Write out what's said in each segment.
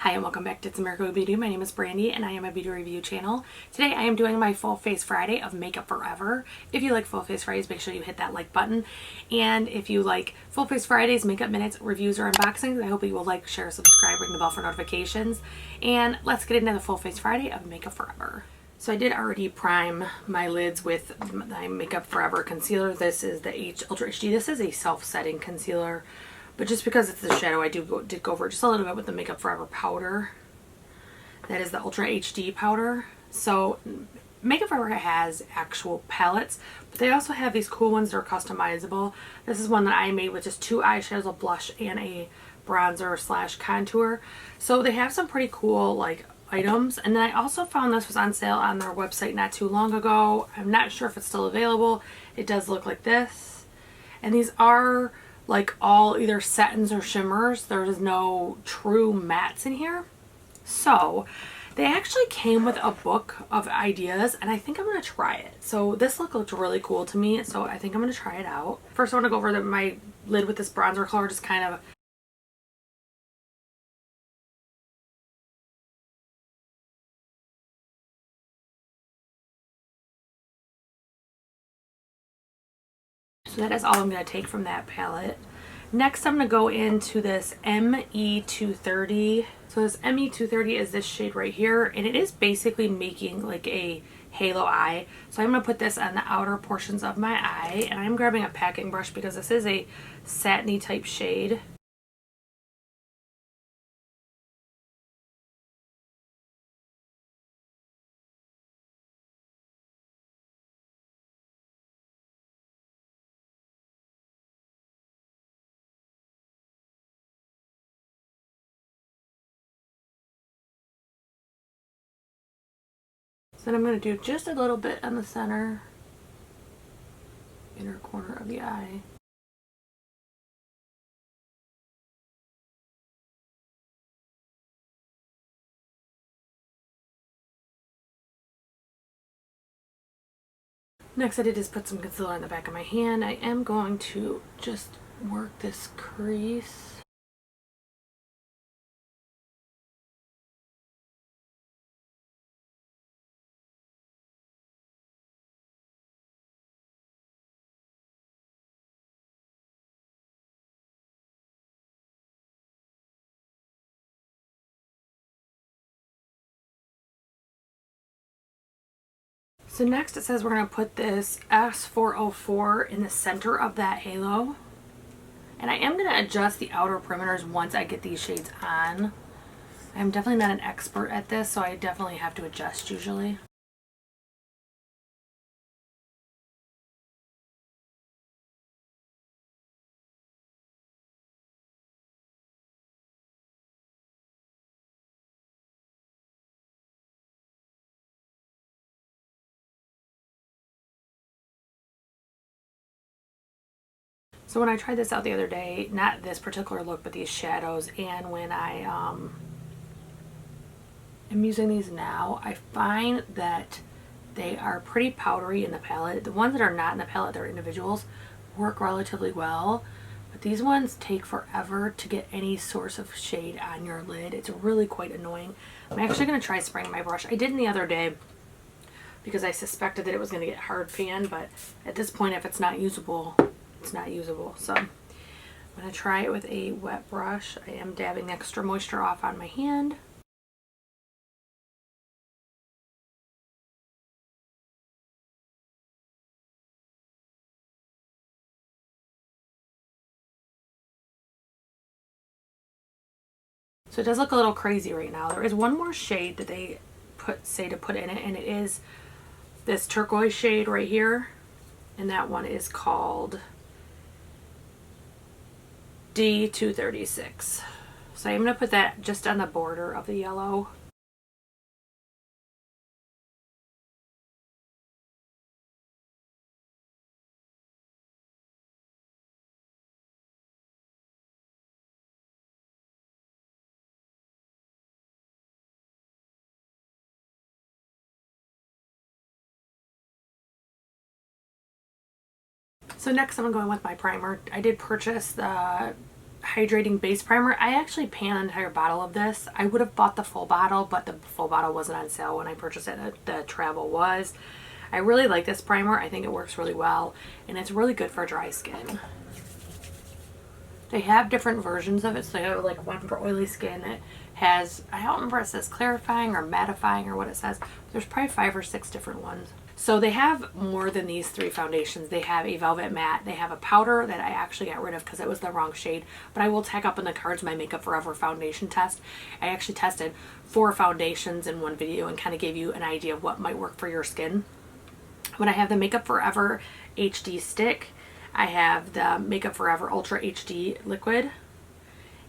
Hi and welcome back to It's America with Beauty. My name is Brandy and I am a beauty review channel. Today I am doing my Full Face Friday of Makeup Forever. If you like Full Face Fridays, make sure you hit that like button. And if you like Full Face Fridays, makeup minutes, reviews, or unboxings, I hope you will like, share, subscribe, ring the bell for notifications. And let's get into the Full Face Friday of Makeup Forever. So I did already prime my lids with my Makeup Forever concealer. This is the Ultra HD. This is a self-setting concealer. But just because it's the shadow, I did go over just a little bit with the Makeup Forever powder. That is the Ultra HD powder. So Makeup Forever has actual palettes, but they also have these cool ones that are customizable. This is one that I made with just two eyeshadows, a blush, and a bronzer slash contour. So they have some pretty cool like items. And then I also found this was on sale on their website not too long ago. I'm not sure if it's still available. It does look like this. And these are like all either satins or shimmers. There is no true mattes in here. So they actually came with a book of ideas and I think I'm going to try it. So this looked really cool to me, so I think I'm going to try it out. First I want to go over my lid with this bronzer color, just kind of so that is all I'm going to take from that palette. Next, I'm going to go into this ME230. So this ME230 is this shade right here, and it is basically making like a halo eye. So I'm going to put this on the outer portions of my eye, and I'm grabbing a packing brush because this is a satiny type shade. So then I'm going to do just a little bit on the center, inner corner of the eye. Next I did is put some concealer on the back of my hand. I am going to just work this crease. So next it says we're going to put this S404 in the center of that halo. And I am going to adjust the outer perimeters once I get these shades on. I'm definitely not an expert at this, so I definitely have to adjust usually. So when I tried this out the other day, not this particular look, but these shadows, and when I am using these now, I find that they are pretty powdery in the palette. The ones that are not in the palette, they're individuals, work relatively well. But these ones take forever to get any source of shade on your lid. It's really quite annoying. I'm actually going to try spraying my brush. I didn't the other day because I suspected that it was going to get hard pan, but at this point if it's not usable, it's not usable. So I'm going to try it with a wet brush. I am dabbing extra moisture off on my hand. So it does look a little crazy right now. There is one more shade that they say to put in it, and it is this turquoise shade right here. And that one is called D236. So I'm going to put that just on the border of the yellow. So next I'm going with my primer. I did purchase the hydrating base primer. I actually pan an entire bottle of this. I would have bought the full bottle, but the full bottle wasn't on sale when I purchased it. The travel was. I really like this primer. I think it works really well, and it's really good for dry skin. They have different versions of it. So they have like one for oily skin. It has, I don't remember if it says clarifying or mattifying or what it says. There's probably 5 or 6 different ones. So they have more than these 3 foundations. They have a velvet matte. They have a powder that I actually got rid of because it was the wrong shade. But I will tag up in the cards my Makeup Forever foundation test. I actually tested 4 foundations in one video and kind of gave you an idea of what might work for your skin. But I have the Makeup Forever HD stick. I have the Makeup Forever Ultra HD liquid.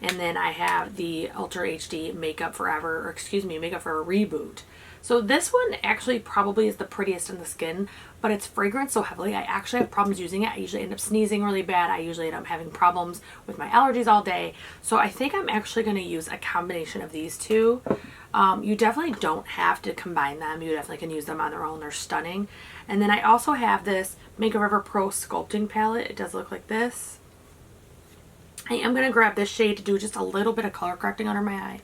And then I have the Ultra HD Makeup Forever, or excuse me, Makeup Forever Reboot. So this one actually probably is the prettiest in the skin, but it's fragranced so heavily. I actually have problems using it. I usually end up sneezing really bad. I usually end up having problems with my allergies all day. So I think I'm actually going to use a combination of these two. You definitely don't have to combine them. You definitely can use them on their own. They're stunning. And then I also have this Makeup Forever Pro Sculpting Palette. It does look like this. I am going to grab this shade to do just a little bit of color correcting under my eye.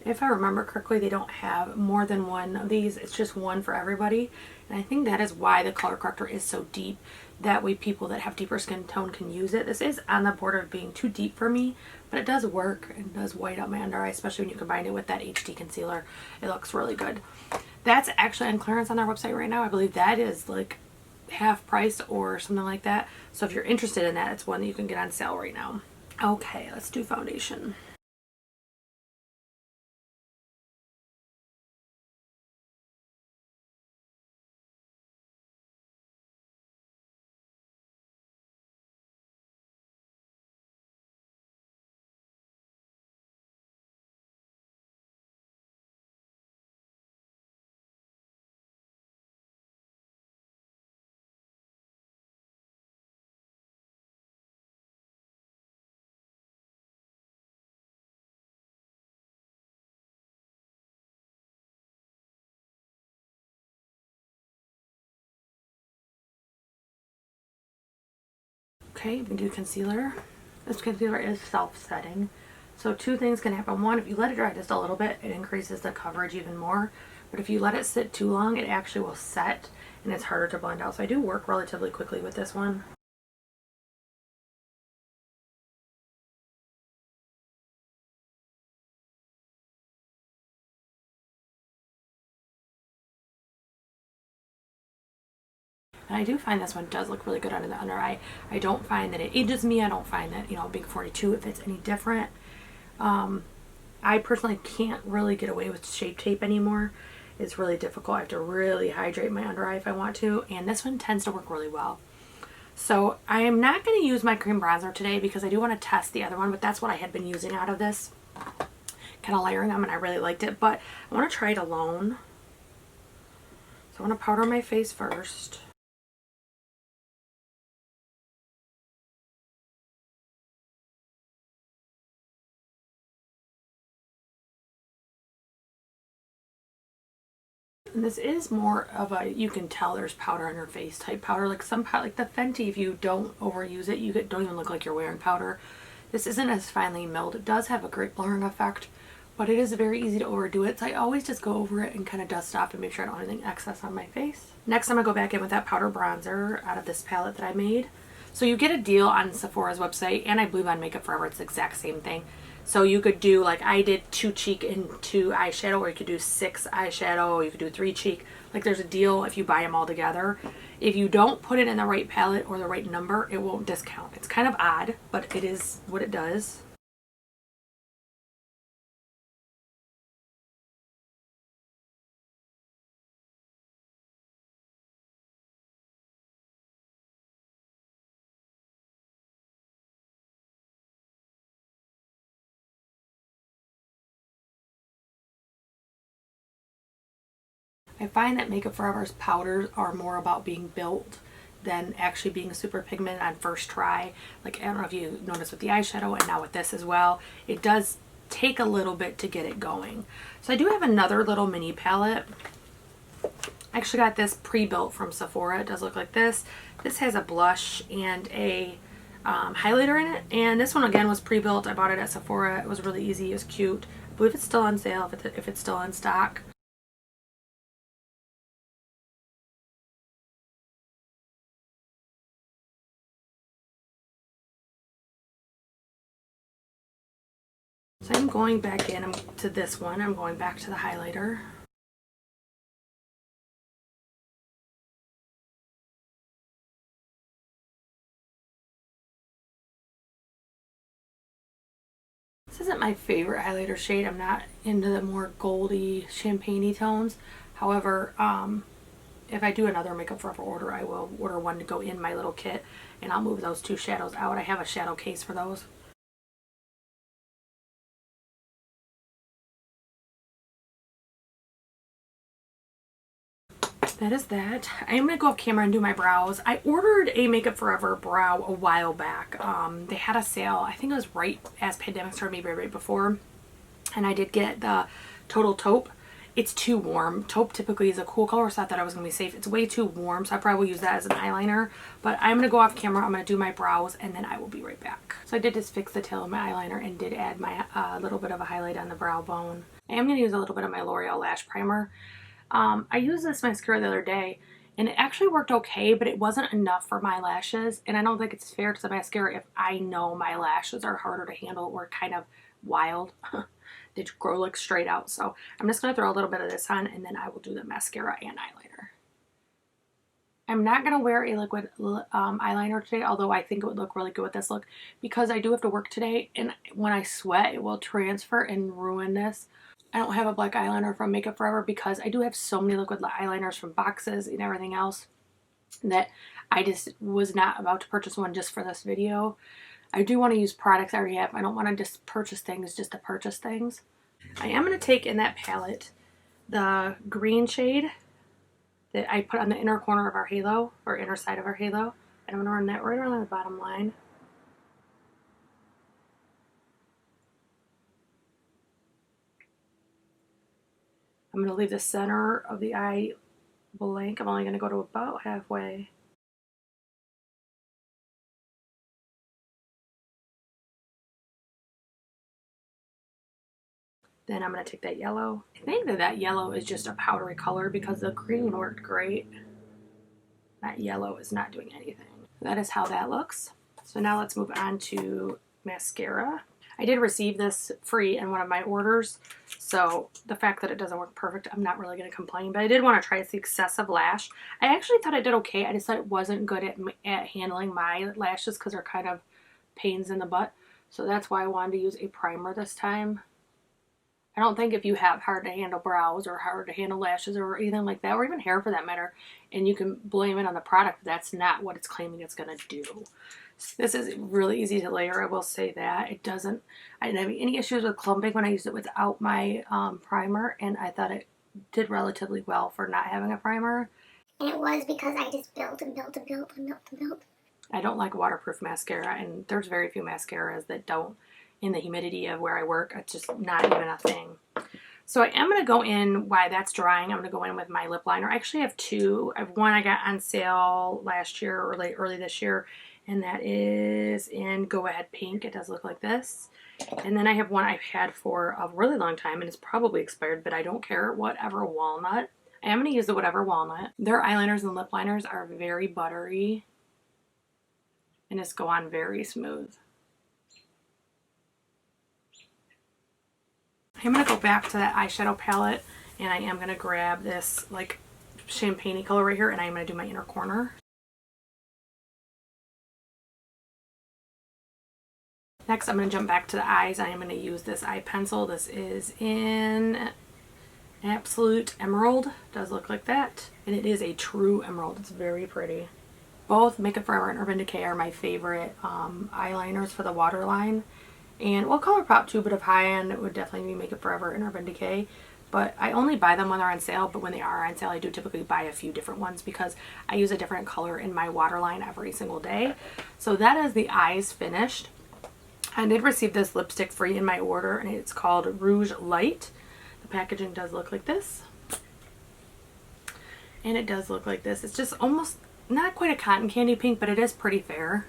If I remember correctly, they don't have more than one of these. It's just one for everybody. And I think that is why the color corrector is so deep. That way people that have deeper skin tone can use it. This is on the border of being too deep for me, but it does work and does white out my under eye, especially when you combine it with that HD concealer. It looks really good. That's actually on clearance on their website right now. I believe that is like half price or something like that. So if you're interested in that, it's one that you can get on sale right now. Okay, let's do foundation. Okay, we do concealer. This concealer is self-setting. So 2 things can happen. One, if you let it dry just a little bit, it increases the coverage even more. But if you let it sit too long, it actually will set and it's harder to blend out. So I do work relatively quickly with this one. And I do find this one does look really good under the under eye. I don't find that it ages me. I don't find that, you know, being 42, if it's any different. I personally can't really get away with Shape Tape anymore. It's really difficult. I have to really hydrate my under eye if I want to. And this one tends to work really well. So I am not going to use my cream bronzer today because I do want to test the other one. But that's what I had been using out of this. Kind of layering them, and I really liked it. But I want to try it alone. So I want to powder my face first. And this is more of a, you can tell there's powder on your face type powder. Like some powder, like the Fenty, if you don't overuse it, you don't even look like you're wearing powder. This isn't as finely milled. It does have a great blurring effect, but it is very easy to overdo it. So I always just go over it and kind of dust off and make sure I don't have anything excess on my face. Next, I'm going to go back in with that powder bronzer out of this palette that I made. So you get a deal on Sephora's website, and I believe on Makeup Forever it's the exact same thing. So you could do, like I did, 2 cheek and 2 eyeshadow, or you could do 6 eyeshadow, you could do 3 cheek. Like there's a deal if you buy them all together. If you don't put it in the right palette or the right number, it won't discount. It's kind of odd, but it is what it does. I find that Makeup Forever's powders are more about being built than actually being super pigmented on first try. Like, I don't know if you noticed with the eyeshadow and now with this as well, it does take a little bit to get it going. So I do have another little mini palette I actually got this pre-built from Sephora. It does look like this. This has a blush and a highlighter in it, and this one again was pre-built. I bought it at Sephora. It was really easy. It was cute. I believe it's still on sale if it's still in stock. So I'm going back in to this one. I'm going back to the highlighter. This isn't my favorite highlighter shade. I'm not into the more goldy, champagne-y tones. However, if I do another Makeup Forever order, I will order one to go in my little kit, and I'll move those two shadows out. I have a shadow case for those. That is that. I am going to go off camera and do my brows. I ordered a Makeup Forever brow a while back. They had a sale. I think it was right as pandemic started, maybe right before. And I did get the Total Taupe. It's too warm. Taupe typically is a cool color, so I thought that was going to be safe. It's way too warm, so I probably will use that as an eyeliner. But I'm going to go off camera. I'm going to do my brows, and then I will be right back. So I did just fix the tail of my eyeliner and did add my little bit of a highlight on the brow bone. I am going to use a little bit of my L'Oreal Lash Primer. I used this mascara the other day, and it actually worked okay, but it wasn't enough for my lashes. And I don't think it's fair to the mascara if I know my lashes are harder to handle or kind of wild. They grow like straight out. So I'm just going to throw a little bit of this on, and then I will do the mascara and eyeliner. I'm not going to wear a liquid eyeliner today, although I think it would look really good with this look, because I do have to work today, and when I sweat, it will transfer and ruin this. I don't have a black eyeliner from Makeup Forever because I do have so many liquid eyeliners from boxes and everything else that I just was not about to purchase one just for this video. I do want to use products I already have. I don't want to just purchase things just to purchase things. I am going to take in that palette the green shade that I put on the inner corner of our halo, or inner side of our halo, and I'm going to run that right around the bottom line. I'm going to leave the center of the eye blank. I'm only going to go to about halfway. Then I'm going to take that yellow. I think that yellow is just a powdery color because the green worked great. That yellow is not doing anything. That is how that looks. So now let's move on to mascara. I did receive this free in one of my orders, so the fact that it doesn't work perfect, I'm not really going to complain, but I did want to try. It's the Excessive Lash. I actually thought I did okay. I just thought it wasn't good at handling my lashes because they're kind of pains in the butt, so that's why I wanted to use a primer this time. I don't think if you have hard to handle brows or hard to handle lashes or anything like that, or even hair for that matter, and you can blame it on the product, that's not what it's claiming it's going to do. This is really easy to layer, I will say that. I didn't have any issues with clumping when I used it without my primer, and I thought it did relatively well for not having a primer. And it was because I just built and built and built and built and built. I don't like waterproof mascara, and there's very few mascaras that don't, in the humidity of where I work. It's just not even a thing. So I am going to go in while that's drying. I'm going to go in with my lip liner. I actually have two. I have one I got on sale last year or early this year, and that is in Go Ahead Pink. It does look like this. And then I have one I've had for a really long time, and it's probably expired, but I don't care. Whatever Walnut. I am going to use the Whatever Walnut. Their eyeliners and lip liners are very buttery and just go on very smooth. I'm going to go back to that eyeshadow palette, and I am going to grab this like champagne-y color right here, and I'm going to do my inner corner. Next, I'm going to jump back to the eyes. I am going to use this eye pencil. This is in Absolute Emerald. It does look like that. And it is a true emerald. It's very pretty. Both Makeup Forever and Urban Decay are my favorite eyeliners for the waterline. And well, ColourPop too, but if high-end, it would definitely be Makeup Forever and Urban Decay. But I only buy them when they're on sale, but when they are on sale, I do typically buy a few different ones because I use a different color in my waterline every single day. So that is the eyes finished. I did receive this lipstick free in my order, and it's called Rouge Light. The packaging does look like this. And it does look like this. It's just almost not quite a cotton candy pink, but it is pretty fair.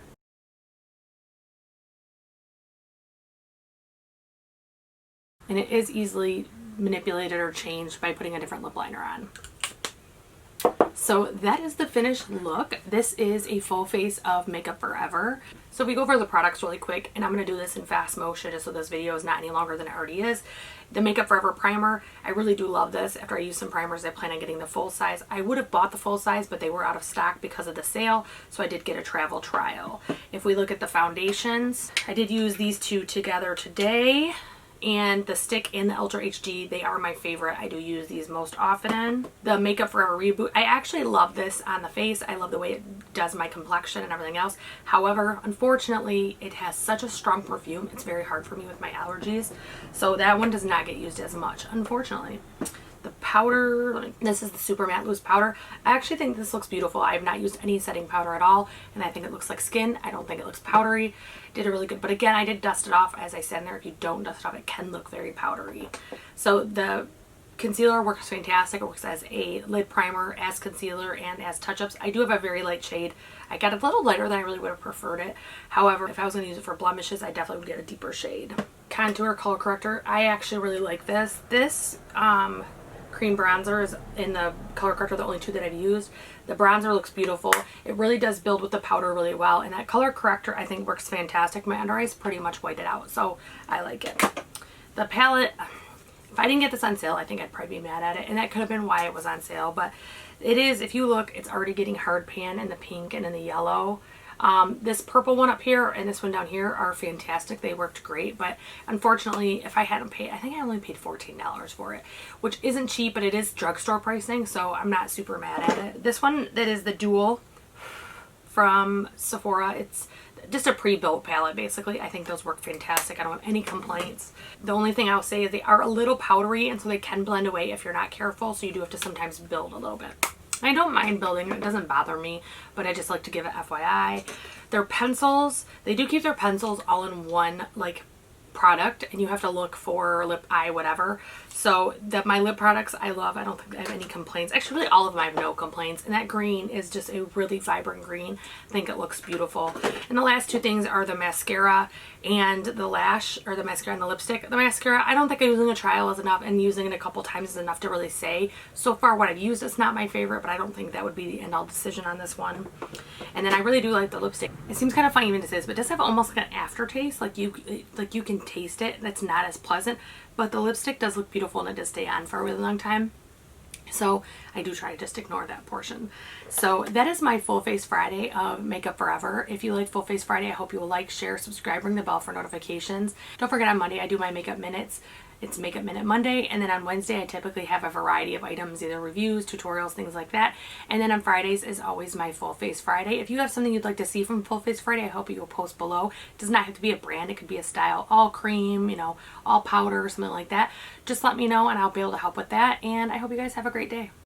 And it is easily manipulated or changed by putting a different lip liner on. So that is the finished look. This is a full face of Makeup Forever. So we go over the products really quick, and I'm going to do this in fast motion just so this video is not any longer than it already is. The Makeup Forever primer, I really do love this. After I use some primers, I plan on getting the full size. I would have bought the full size, but they were out of stock because of the sale, so I did get a travel trial. If we look at the foundations, I did use these two together today. And the stick and the Ultra HD, they are my favorite. I do use these most often. The Makeup Forever Reboot, I actually love this on the face. I love the way it does my complexion and everything else. However, unfortunately, it has such a strong perfume. It's very hard for me with my allergies. So that one does not get used as much, unfortunately. The powder, this is the Super Matte Loose Powder. I actually think this looks beautiful. I have not used any setting powder at all, and I think it looks like skin. I don't think it looks powdery. Did a really good, but again, I did dust it off. As I said in there, if you don't dust it off, it can look very powdery. So the concealer works fantastic. It works as a lid primer, as concealer, and as touch-ups. I do have a very light shade. I got a little lighter than I really would have preferred it. However, if I was going to use it for blemishes, I definitely would get a deeper shade. Contour color corrector. I actually really like this. This cream bronzer is in the color corrector, the only two that I've used. The bronzer looks beautiful. It really does build with the powder really well, and that color corrector I think works fantastic. My under eyes pretty much white it out, so I like it. The palette, if I didn't get this on sale, I think I'd probably be mad at it, and that could have been why it was on sale, but it is, if you look, it's already getting hard pan in the pink and in the yellow. This purple one up here and this one down here are fantastic. They worked great, but unfortunately, if I hadn't paid, I think I only paid $14 for it, which isn't cheap, but it is drugstore pricing, so I'm not super mad at it. This one that is the Dual from Sephora, it's just a pre-built palette basically. I think those work fantastic. I don't have any complaints. The only thing I'll say is they are a little powdery, and so they can blend away if you're not careful, so you do have to sometimes build a little bit. I don't mind building, it doesn't bother me, but I just like to give it FYI. Their pencils, they do keep their pencils all in one like product, and you have to look for lip, eye, whatever. So that my lip products I love. I don't think I have any complaints. Actually, really all of them I have no complaints. And that green is just a really vibrant green. I think it looks beautiful. And the last two things are the mascara and the lash, or the mascara and the lipstick. The mascara, I don't think using a trial is enough, and using it a couple times is enough to really say. So far what I've used, it's not my favorite, but I don't think that would be the end all decision on this one. And then I really do like the lipstick. It seems kind of funny even to say this, but it does have almost like an aftertaste. Like you can taste it. That's not as pleasant, but the lipstick does look beautiful, and it does stay on for a really long time. So I do try to just ignore that portion. So that is my Full Face Friday of Makeup Forever. If you like Full Face Friday, I hope you will like, share, subscribe, ring the bell for notifications. Don't forget, on Monday I do my Makeup Minutes. It's Makeup Minute Monday, and then on Wednesday I typically have a variety of items, either reviews, tutorials, things like that. And then on Fridays is always my Full Face Friday. If you have something you'd like to see from Full Face Friday, I hope you will post below. It does not have to be a brand, it could be a style, all cream, you know, all powder, something like that. Just let me know and I'll be able to help with that, and I hope you guys have a great day.